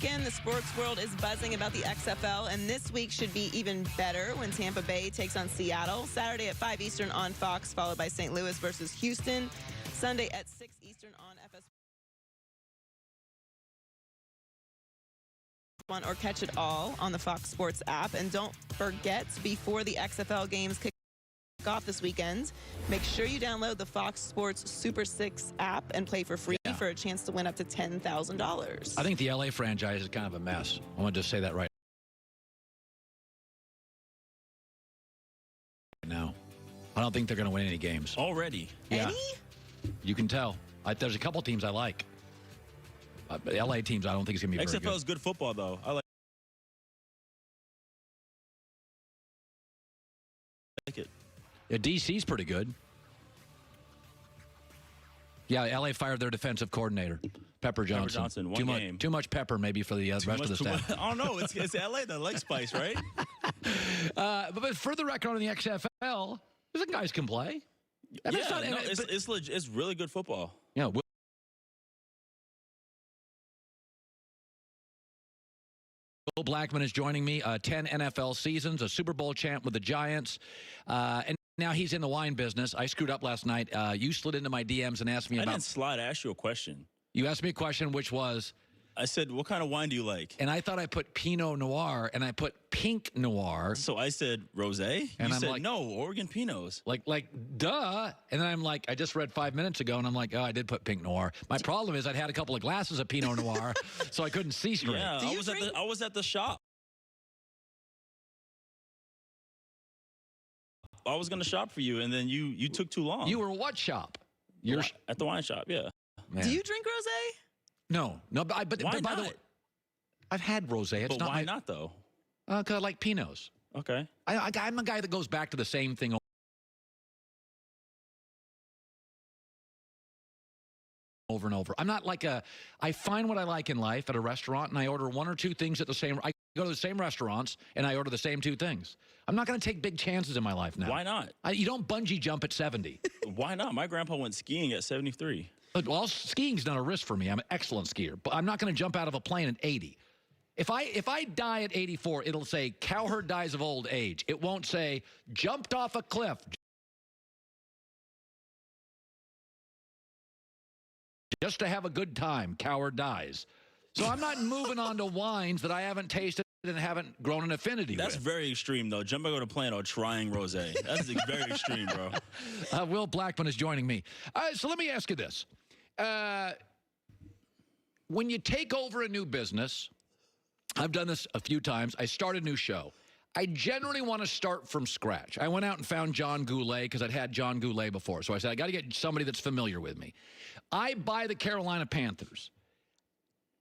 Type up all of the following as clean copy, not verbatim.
weekend, the sports world is buzzing about the XFL, and this week should be even better when Tampa Bay takes on Seattle. Saturday at 5 Eastern on Fox, followed by St. Louis versus Houston. Sunday at 6 Eastern on FS1 or catch it all on the Fox Sports app. And don't forget, before the XFL games kick off this weekend, make sure you download the Fox Sports Super 6 app and play for free for a chance to win up to $10,000. I think the LA franchise is kind of a mess. I want to just say that right now. I don't think they're going to win any games. Already? Yeah. Any? You can tell. There's a couple teams I like. The LA teams, I don't think it's going to be very good. XFL is good football, though. I like it. Yeah, DC's pretty good. Yeah, LA fired their defensive coordinator, Pepper Johnson. One game. Too much pepper, maybe, for the rest of the staff. I don't know. It's LA, the leg spice, right? But for the record on the XFL, the guys can play. It's really good football. Yeah. Will Blackman is joining me. 10 NFL seasons, a Super Bowl champ with the Giants, and now he's in the wine business. I screwed up last night. You slid into my DMs and asked me about... I didn't slide. I asked you a question. You asked me a question, which was... I said, what kind of wine do you like? And I thought I put Pinot Noir, and I put Pink Noir. So I said, rosé? And you I'm said, like, no, Oregon Pinots. Like, duh. And then I'm like, I just read 5 minutes ago, and I'm like, oh, I did put Pink Noir. My problem is I'd had a couple of glasses of Pinot Noir, so I couldn't see straight. Yeah, I was at the shop. I was going to shop for you, and then you took too long. You were what shop? You're at the wine shop, yeah. Man. Do you drink rosé? No, but why by not? the way, I've had rosé. It's but not why not though? Because I like Pinots. Okay. I'm a guy that goes back to the same thing over and over. I'm not like I find what I like in life at a restaurant, and I order one or two things at the same. I go to the same restaurants, and I order the same two things. I'm not going to take big chances in my life now. Why not? You don't bungee jump at 70. Why not? My grandpa went skiing at 73. Well, skiing's not a risk for me. I'm an excellent skier, but I'm not going to jump out of a plane at 80. If I die at 84, it'll say cowherd dies of old age. It won't say jumped off a cliff just to have a good time. Cowherd dies. So I'm not moving on to wines that I haven't tasted and haven't grown an affinity with. That's very extreme, though. Jumping on a plane or trying rosé. That is very extreme, bro. Will Blackman is joining me. So let me ask you this. When you take over a new business, I've done this a few times. I start a new show. I generally want to start from scratch. I went out and found John Goulet because I'd had John Goulet before. So I said, I got to get somebody that's familiar with me. I buy the Carolina Panthers.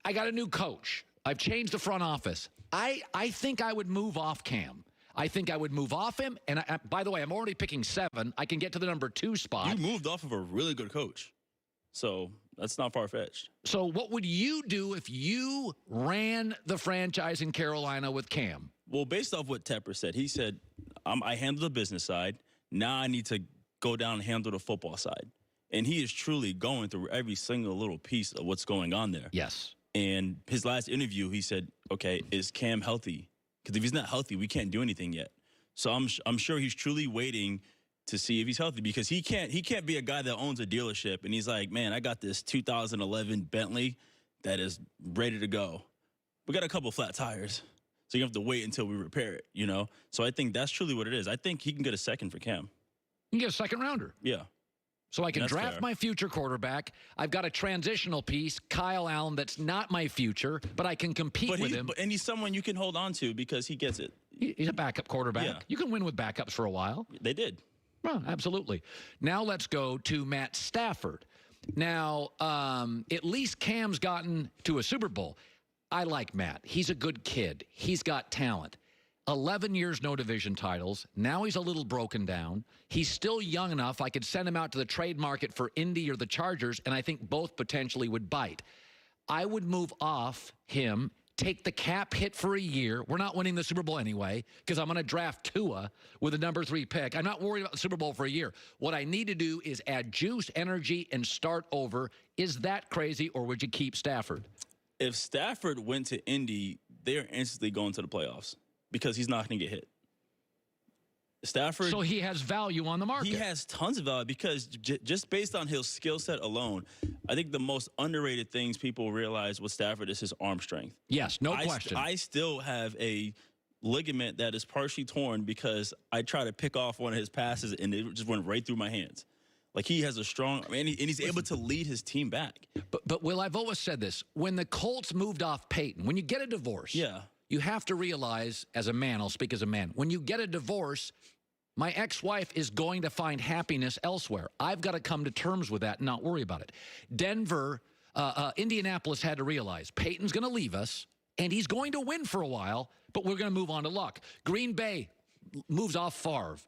I got a new coach. I've changed the front office. I think I would move off Cam. I think I would move off him. And by the way, I'm already picking 7. I can get to the number 2 spot. You moved off of a really good coach. So that's not far-fetched. So what would you do if you ran the franchise in Carolina with Cam? Well, based off what Tepper said, he said, I handle the business side. Now I need to go down and handle the football side. And he is truly going through every single little piece of what's going on there. Yes. And his last interview, he said, okay, is Cam healthy? Because if he's not healthy, we can't do anything yet. So I'm sure he's truly waiting to see if he's healthy, because he can't be a guy that owns a dealership and he's like, man, I got this 2011 Bentley that is ready to go. We got a couple flat tires, so you have to wait until we repair it, you know? So I think that's truly what it is. I think he can get a second for Cam. You can get a second rounder. Yeah. So I can draft my future quarterback. I've got a transitional piece, Kyle Allen, that's not my future, but I can compete with him. And he's someone you can hold on to because he gets it. He's a backup quarterback. Yeah. You can win with backups for a while. They did. Well, absolutely. Now let's go to Matt Stafford. Now, at least Cam's gotten to a Super Bowl. I like Matt. He's a good kid. He's got talent. 11 years, no division titles. Now he's a little broken down. He's still young enough. I could send him out to the trade market for Indy or the Chargers, and I think both potentially would bite. I would move off him, take the cap hit for a year. We're not winning the Super Bowl anyway because I'm going to draft Tua with a number 3 pick. I'm not worried about the Super Bowl for a year. What I need to do is add juice, energy, and start over. Is that crazy, or would you keep Stafford? If Stafford went to Indy, they're instantly going to the playoffs because he's not going to get hit. Stafford. So he has value on the market. He has tons of value because just based on his skill set alone, I think the most underrated things people realize with Stafford is his arm strength. Yes, no question. I still have a ligament that is partially torn because I tried to pick off one of his passes and it just went right through my hands. Like, he has a strong, and he's able to lead his team back. But Will, I've always said this. When the Colts moved off Peyton, when you get a divorce, you have to realize, as a man, I'll speak as a man, when you get a divorce, my ex-wife is going to find happiness elsewhere. I've got to come to terms with that and not worry about it. Denver, Indianapolis had to realize Peyton's going to leave us, and he's going to win for a while, but we're going to move on to Luck. Green Bay moves off Favre.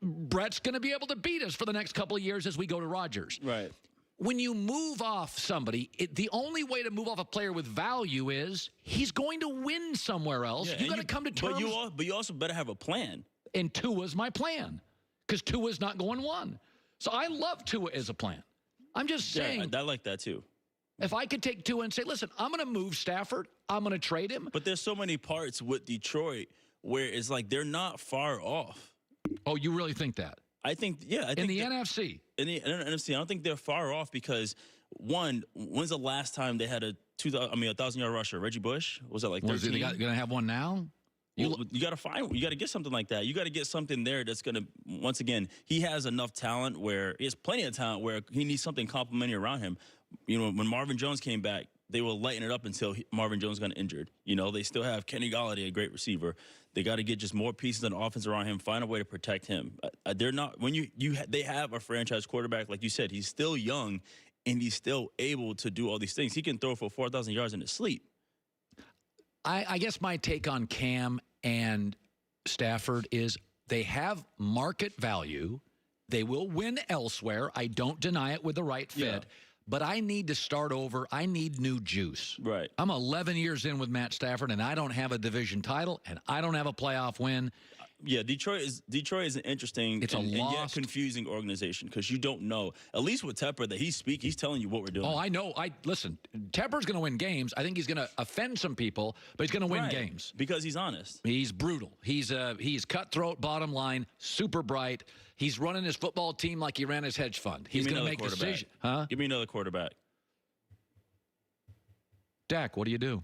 Brett's going to be able to beat us for the next couple of years as we go to Rodgers. Right. When you move off somebody, the only way to move off a player with value is he's going to win somewhere else. You got to come to terms. But you also better have a plan. And Tua's my plan because Tua's not going one. So I love Tua as a plan. I'm just saying. Yeah, I like that too. If I could take Tua and say, listen, I'm going to move Stafford. I'm going to trade him. But there's so many parts with Detroit where it's like they're not far off. Oh, you really think that? I think, yeah. In the NFC? In the NFC, I don't think they're far off because, one, when's the last time they had a 1,000-yard rusher? Reggie Bush? Was that like 13? Was they going to have one now? You got to find. You got to get something like that. You got to get something there that's going to. Once again, he has enough talent where he has plenty of talent where he needs something complimentary around him. You know, when Marvin Jones came back, they will lighten it up until Marvin Jones got injured. You know, they still have Kenny Golladay, a great receiver. They got to get just more pieces of the offense around him. Find a way to protect him. They're not when they have a franchise quarterback like you said. He's still young, and he's still able to do all these things. He can throw for 4,000 yards in his sleep. I guess my take on Cam and Stafford is they have market value. They will win elsewhere. I don't deny it with the right fit. Yeah. But I need to start over. I need new juice. Right. I'm 11 years in with Matt Stafford, and I don't have a division title, and I don't have a playoff win. Yeah, Detroit is an interesting and yet confusing organization because you don't know. At least with Tepper, that he's telling you what we're doing. Oh, I know. Listen, Tepper's going to win games. I think he's going to offend some people, but he's going to win games because he's honest. He's brutal. He's cutthroat. Bottom line, super bright. He's running his football team like he ran his hedge fund. He's going to make decisions. Huh? Give me another quarterback. Dak, what do? You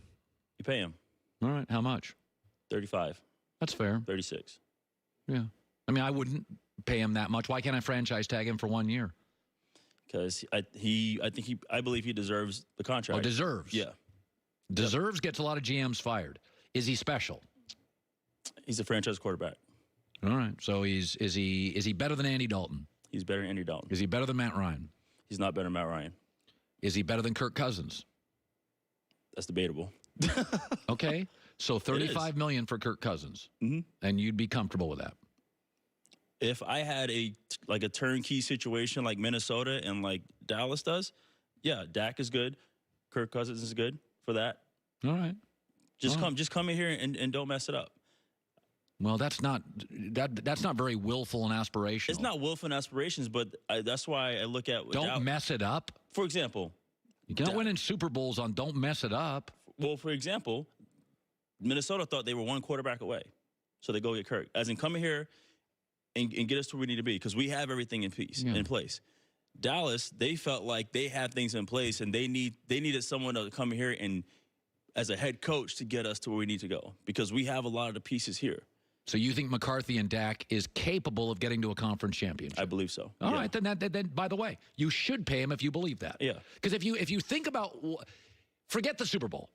pay him. All right. How much? 35. That's fair. 36. Yeah. I mean, I wouldn't pay him that much. Why can't I franchise tag him for 1 year? Because I believe he deserves the contract. Oh, deserves? Yeah. Deserves gets a lot of GMs fired. Is he special? He's a franchise quarterback. All right. So is he better than Andy Dalton? He's better than Andy Dalton. Is he better than Matt Ryan? He's not better than Matt Ryan. Is he better than Kirk Cousins? That's debatable. Okay. So $35 million for Kirk Cousins, and you'd be comfortable with that. If I had a turnkey situation like Minnesota and like Dallas does, yeah, Dak is good. Kirk Cousins is good for that. All right. Just come in here and don't mess it up. Well, that's not very willful and aspirational. It's not willful and aspirations, but that's why I look at don't mess it up. For example, you can't win in Super Bowls on don't mess it up. Well, for example, Minnesota thought they were one quarterback away, so they go get Kirk. As in, come in here and get us to where we need to be because we have everything in place. Dallas, they felt like they had things in place, and they needed someone to come here and as a head coach to get us to where we need to go because we have a lot of the pieces here. So you think McCarthy and Dak is capable of getting to a conference championship? I believe so. All right, then by the way, you should pay him if you believe that. Yeah. Because if you think about, forget the Super Bowl.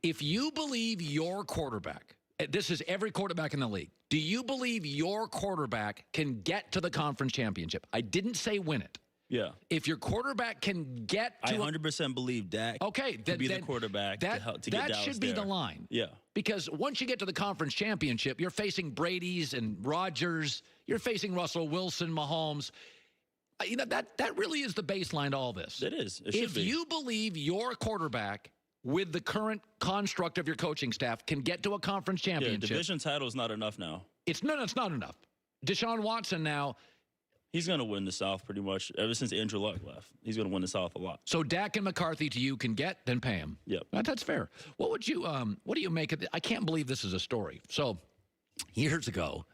If you believe your quarterback, this is every quarterback in the league, do you believe your quarterback can get to the conference championship? I didn't say win it. Yeah. If your quarterback can get to I 100% believe Dak to be the quarterback to get Dallas that should be the line. Yeah. Because once you get to the conference championship, you're facing Brady's and Rodgers. You're facing Russell Wilson, Mahomes. You know, that really is the baseline to all this. It is. It should if be. you believe your quarterback with the current construct of your coaching staff can get to a conference championship. Yeah, division title is not enough now. It's not enough. Deshaun Watson now, He's going to win the South pretty much. Ever since Andrew Luck left, he's going to win the South a lot. So Dak and McCarthy to you can get, then pay him. Yep. That's fair. What do you make of it? I can't believe this is a story. So years ago,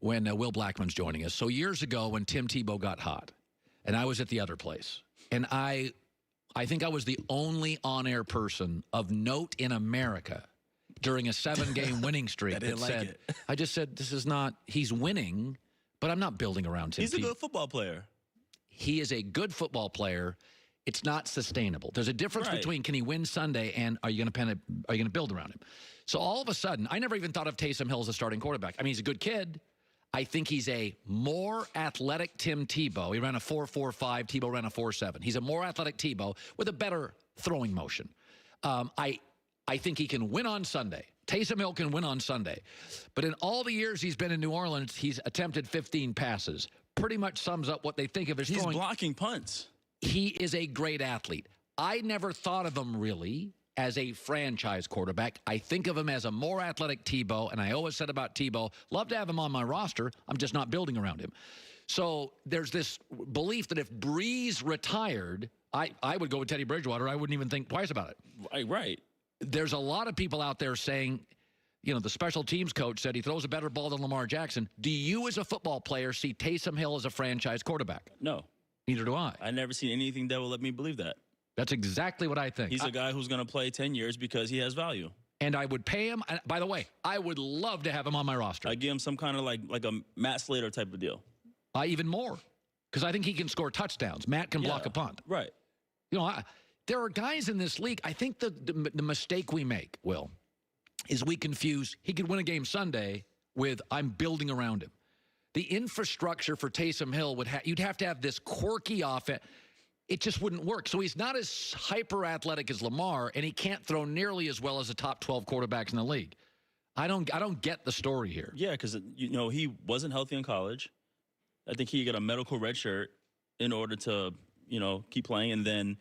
when Will Blackmon's joining us, so years ago when Tim Tebow got hot, and I was at the other place, and I think I was the only on-air person of note in America during a 7-game winning streak that said, I just said, this is not, he's winning, but I'm not building around Tim. He's a good football player. He is a good football player. It's not sustainable. There's a difference between can he win Sunday and are you going to build around him? So all of a sudden, I never even thought of Taysom Hill as a starting quarterback. I mean, he's a good kid. I think he's a more athletic Tim Tebow. He ran a 4.45. Tebow ran a 4.7. He's a more athletic Tebow with a better throwing motion. I think he can win on Sunday. Taysom Hill can win on Sunday. But in all the years he's been in New Orleans, he's attempted 15 passes. Pretty much sums up what they think of his throwing. He's blocking punts. He is a great athlete. I never thought of him really as a franchise quarterback. I think of him as a more athletic Tebow, and I always said about Tebow, love to have him on my roster. I'm just not building around him. So there's this belief that if Breeze retired, I would go with Teddy Bridgewater. I wouldn't even think twice about it. Right. There's a lot of people out there saying, you know, the special teams coach said he throws a better ball than Lamar Jackson. Do you as a football player see Taysom Hill as a franchise quarterback? No. Neither do I. I never seen anything that will let me believe that. That's exactly what I think. He's a guy who's going to play 10 years because he has value. And I would pay him. By the way, I would love to have him on my roster. I give him some kind of like a Matt Slater type of deal. Even more. Because I think he can score touchdowns. Matt can block a punt. Right. You know, there are guys in this league. I think the mistake we make, Will, is we confuse he could win a game Sunday with I'm building around him. The infrastructure for Taysom Hill you'd have to have this quirky offense. It just wouldn't work. So he's not as hyper athletic as Lamar, and he can't throw nearly as well as the top 12 quarterbacks in the league. I don't get the story here. Yeah, because he wasn't healthy in college. I think he got a medical red shirt in order to keep playing, and then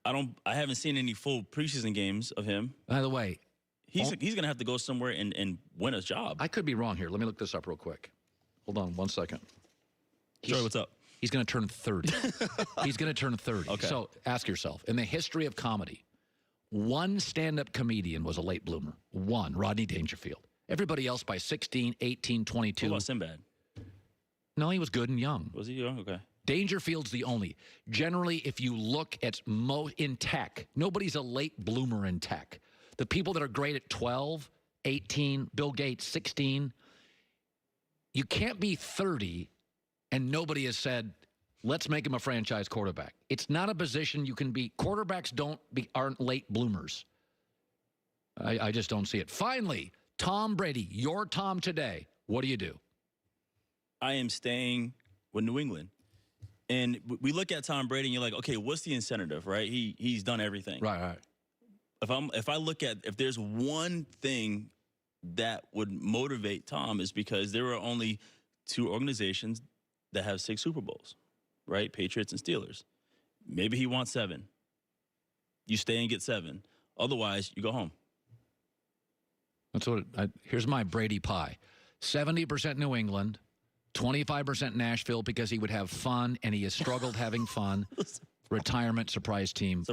I haven't seen any full preseason games of him. By the way, he's going to have to go somewhere and win his job. I could be wrong here. Let me look this up real quick. Hold on 1 second. Sorry, what's up? He's going to turn 30. He's going to turn 30. Okay. So ask yourself, in the history of comedy, one stand-up comedian was a late bloomer. One, Rodney Dangerfield. Everybody else by 16, 18, 22. What about Sinbad? No, he was good and young. Was he young? Okay. Dangerfield's the only. Generally, if you look at in tech, nobody's a late bloomer in tech. The people that are great at 12, 18, Bill Gates, 16, you can't be 30 and nobody has said, let's make him a franchise quarterback. It's not a position you can be. Quarterbacks aren't late bloomers. I just don't see it. Finally, Tom Brady, your Tom today. What do you do? I am staying with New England. And we look at Tom Brady and you're like, okay, what's the incentive, right? He's done everything. Right. If there's one thing that would motivate Tom is because there are only two organizations that have 6 Super Bowls, right? Patriots and Steelers. Maybe he wants 7. You stay and get 7. Otherwise, you go home. That's what. Here's my Brady pie: 70% New England, 25% Nashville because he would have fun and he has struggled having fun. Retirement surprise team.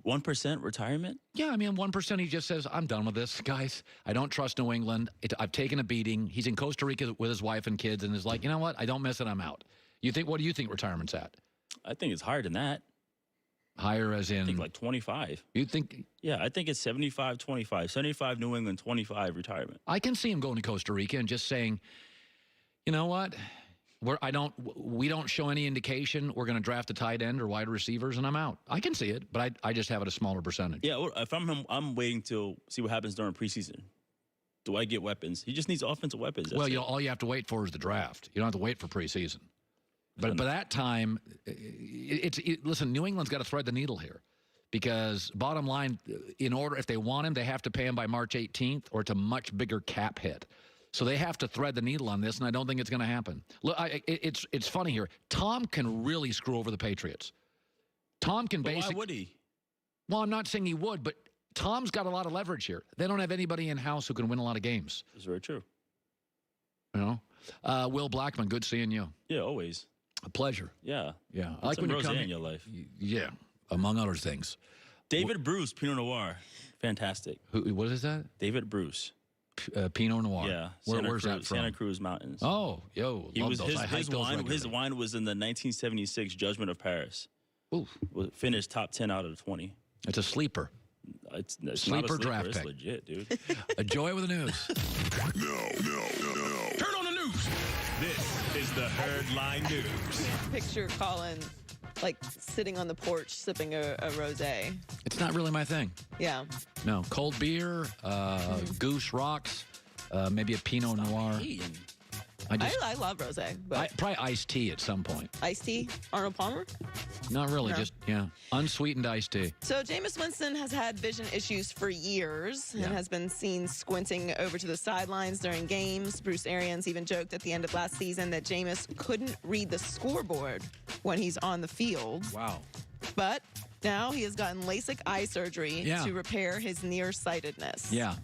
1% retirement? Yeah, I mean 1%. He just says, "I'm done with this, guys. I don't trust New England. I've taken a beating." He's in Costa Rica with his wife and kids, and is like, you know what? I don't miss it. I'm out. What do you think retirement's at? I think it's higher than that. Higher as in? I think like 25. You think? Yeah, I think it's 75-25. 75 New England, 25 retirement. I can see him going to Costa Rica and just saying, you know what? We don't show any indication we're going to draft a tight end or wide receivers, and I'm out. I can see it, but I just have it a smaller percentage. Yeah, if I'm him, I'm waiting to see what happens during preseason. Do I get weapons? He just needs offensive weapons. Well, all you have to wait for is the draft. You don't have to wait for preseason. But by that time, listen, New England's got to thread the needle here. Because bottom line, if they want him, they have to pay him by March 18th, or it's a much bigger cap hit. So they have to thread the needle on this, and I don't think it's going to happen. Look, it's funny here. Tom can really screw over the Patriots. Tom can basically. Why would he? Well, I'm not saying he would, but Tom's got a lot of leverage here. They don't have anybody in-house who can win a lot of games. That's very true. You know? Will Blackmon, good seeing you. Yeah, always. A pleasure. Yeah. Yeah. I like when you come in your life. Yeah, among other things. David Bruce, Pinot Noir. Fantastic. What is that? David Bruce. Pinot Noir. Yeah. Where's that from? Santa Cruz Mountains. Oh, yo, He love was those. I hike those regularly. his wine was in the 1976 Judgment of Paris. Ooh. Finished top 10 out of 20. It's a sleeper. It's Sleeper not a draft It's pick. legit, dude. Enjoy it with the news. No. Turn on the news. This is the Herdline News. Picture Colin like sitting on the porch sipping a rosé. It's not really my thing. Yeah. No, cold beer, Goose Rocks, maybe a Pinot Noir. Eating. I love rosé, but Probably iced tea at some point. iced tea, Arnold Palmer. Not really, No. just, unsweetened iced tea. So Jameis Winston has had vision issues for years and Yeah. has been seen squinting over to the sidelines during games. Bruce Arians even joked at the end of last season that Jameis couldn't read the scoreboard when he's on the field. Wow. But now he has gotten LASIK eye surgery Yeah. to repair his nearsightedness. Yeah.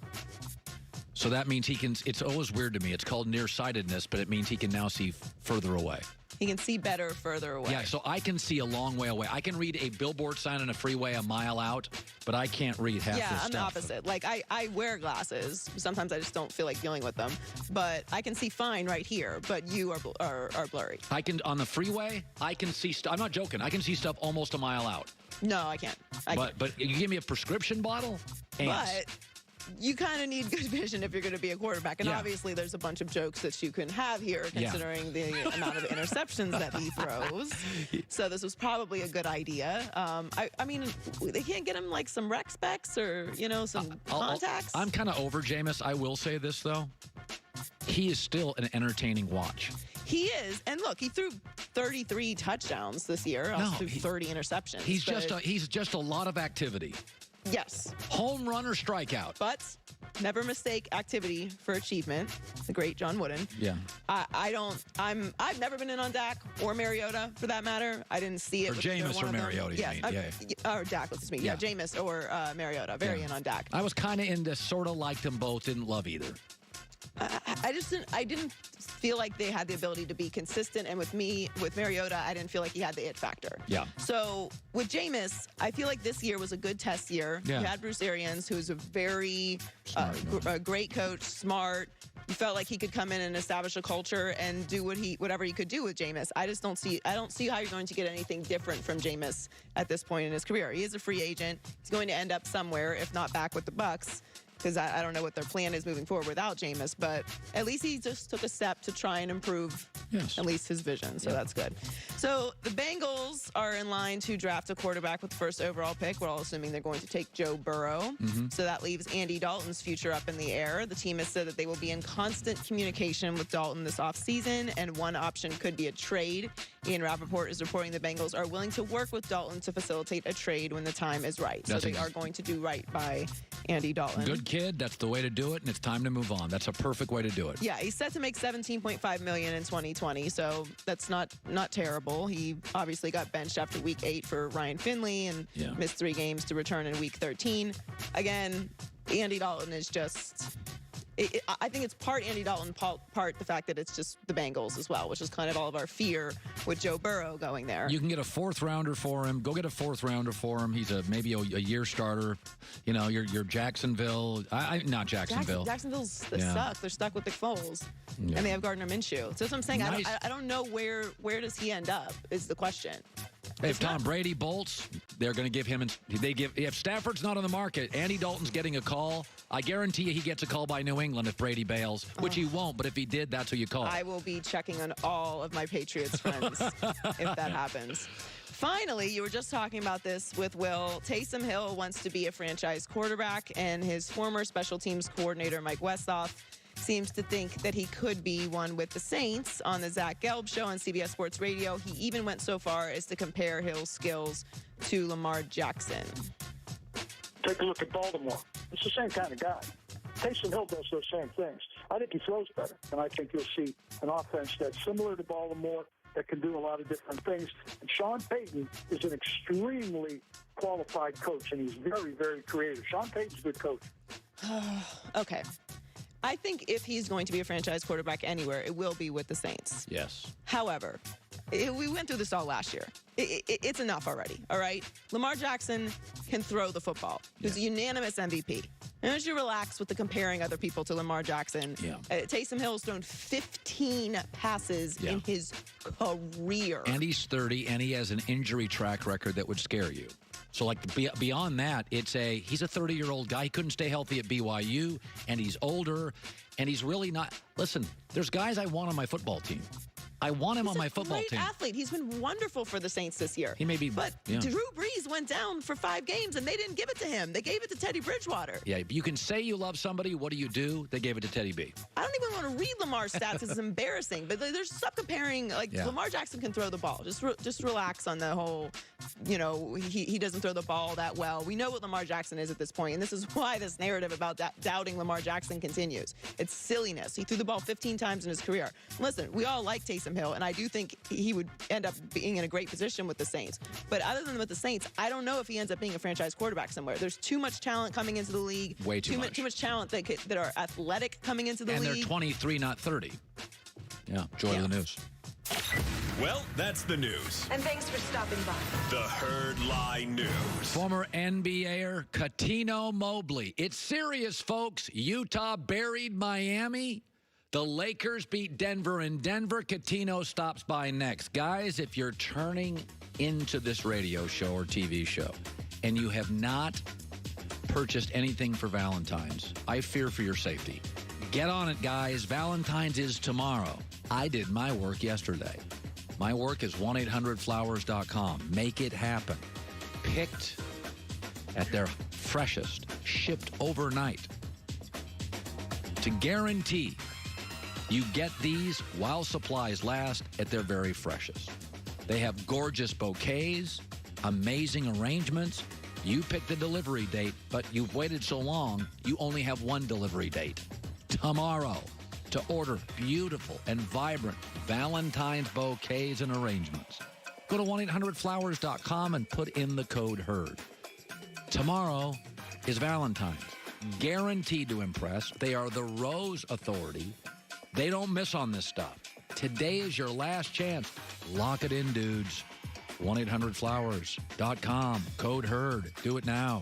So that means he can, it's always weird to me. It's called nearsightedness, but it means he can now see further away. He can see better further away. Yeah, so I can see a long way away. I can read a billboard sign on a freeway a mile out, but I can't read half Yeah, this I'm the stuff. opposite. Like, I wear glasses. Sometimes I just don't feel like dealing with them. But I can see fine right here, but you are blurry. I can, on the freeway, I can see stuff. I'm not joking. I can see stuff almost a mile out. No, I can't. I can't. But you give me a prescription bottle? Ants. But you kind of need good vision if you're going to be a quarterback. And Yeah. obviously, there's a bunch of jokes that you can have here, considering the amount of interceptions that he throws. So this was probably a good idea. I mean, they can't get him like some rec specs or, some contacts. I'm kind of over Jameis. I will say this, though. He is still an entertaining watch. He is. And look, he threw 33 touchdowns this year. Also threw 30 interceptions. He's but- just a lot of activity. Yes. Home run or strikeout. But never mistake activity for achievement. The great John Wooden. Yeah. I've never been in on Dak or Mariota for that matter. I didn't see it. Or with either Jameis one or of them. Mariota, you mean. Yeah. Or Dak, let's me. Yeah. Yeah, Jameis or Mariota. Very in on Dak. I was kind of into, sort of liked them both, didn't love either. I didn't feel like they had the ability to be consistent. And with Mariota, I didn't feel like he had the it factor. Yeah. So with Jameis, I feel like this year was a good test year. Yeah. You had Bruce Arians, who's a very a great coach, smart. You felt like he could come in and establish a culture and do whatever he could do with Jameis. I don't see how you're going to get anything different from Jameis at this point in his career. He is a free agent. He's going to end up somewhere, if not back with the Bucs. Because I don't know what their plan is moving forward without Jameis, but at least he just took a step to try and improve at least his vision, so that's good. So the Bengals are in line to draft a quarterback with the first overall pick. We're all assuming they're going to take Joe Burrow. So that leaves Andy Dalton's future up in the air. The team has said that they will be in constant communication with Dalton this offseason, and one option could be a trade. Ian Rappaport is reporting the Bengals are willing to work with Dalton to facilitate a trade when the time is right. So they are going to do right by Andy Dalton. Good kid. That's the way to do it, and it's time to move on. That's a perfect way to do it. Yeah, he's set to make $17.5 million in 2020, so that's not terrible. He obviously got benched after Week 8 for Ryan Finley and missed 3 games to return in Week 13. Again, Andy Dalton is just... I think it's part Andy Dalton, part the fact that it's just the Bengals as well, which is kind of all of our fear with Joe Burrow going there. You can get a 4th rounder for him. Go get a 4th rounder for him. He's maybe a year starter. You know, your Jacksonville. Not Jacksonville. Jacksonville's stuck. They're stuck with Nick Foles, and they have Gardner Minshew. So that's what I'm saying. Nice. I don't know where does he end up is the question. If Tom Brady bolts, they're going to give him. If Stafford's not on the market, Andy Dalton's getting a call. I guarantee you he gets a call by New England if Brady bails, which he won't. But if he did, that's who you call. I will be checking on all of my Patriots friends if that happens. Finally, you were just talking about this with Will. Taysom Hill wants to be a franchise quarterback, and his former special teams coordinator, Mike Westhoff, seems to think that he could be one with the Saints. On the Zach Gelb show on CBS Sports Radio, he even went so far as to compare Hill's skills to Lamar Jackson. Take a look at Baltimore. It's the same kind of guy. Taysom Hill does those same things. I think he throws better, and I think you'll see an offense that's similar to Baltimore that can do a lot of different things. And Sean Payton is an extremely qualified coach, and he's very, very creative. Sean Payton's a good coach. Okay. I think if he's going to be a franchise quarterback anywhere, it will be with the Saints. Yes. However, We went through this all last year. It's enough already, all right? Lamar Jackson can throw the football. He was a unanimous MVP. And as you relax with the comparing other people to Lamar Jackson, Taysom Hill's thrown 15 passes in his career. And he's 30, and he has an injury track record that would scare you. So, like, beyond that, he's a 30-year-old guy. He couldn't stay healthy at BYU, and he's older, and he's really not. Listen, there's guys I want on my football team. I want him on my football team. He's a great athlete. He's been wonderful for the Saints this year. He may be, but Drew Brees went down for 5 games, and they didn't give it to him. They gave it to Teddy Bridgewater. Yeah, you can say you love somebody. What do? They gave it to Teddy B. I don't even want to read Lamar's stats. It's embarrassing. But there's stop comparing. Lamar Jackson can throw the ball. Just relax on the whole. He doesn't throw the ball that well. We know what Lamar Jackson is at this point, and this is why this narrative about doubting Lamar Jackson continues. It's silliness. He threw the ball 15 times in his career. Listen, we all like Taysom Hill, and I do think he would end up being in a great position with the Saints. But other than with the Saints, I don't know if he ends up being a franchise quarterback somewhere. There's too much talent coming into the league. Way too much. Too much talent that are athletic coming into the league. And they're 23, not 30. Yeah, enjoy the news. Well, that's the news. And thanks for stopping by. The Herd Lie News. Former NBAer Cuttino Mobley. It's serious, folks. Utah buried Miami. The Lakers beat Denver in Denver. Cuttino stops by next. Guys, if you're turning into this radio show or TV show and you have not purchased anything for Valentine's, I fear for your safety. Get on it, guys. Valentine's is tomorrow. I did my work yesterday. My work is 1-800-Flowers.com. Make it happen. Picked at their freshest, shipped overnight. To guarantee you get these while supplies last at their very freshest. They have gorgeous bouquets, amazing arrangements. You pick the delivery date, but you've waited so long, you only have one delivery date. Tomorrow, to order beautiful and vibrant Valentine's bouquets and arrangements. Go to 1-800-Flowers.com and put in the code HERD. Tomorrow is Valentine's. Guaranteed to impress. They are the Rose Authority. They don't miss on this stuff. Today is your last chance. Lock it in, dudes. 1-800-Flowers.com. Code HERD. Do it now.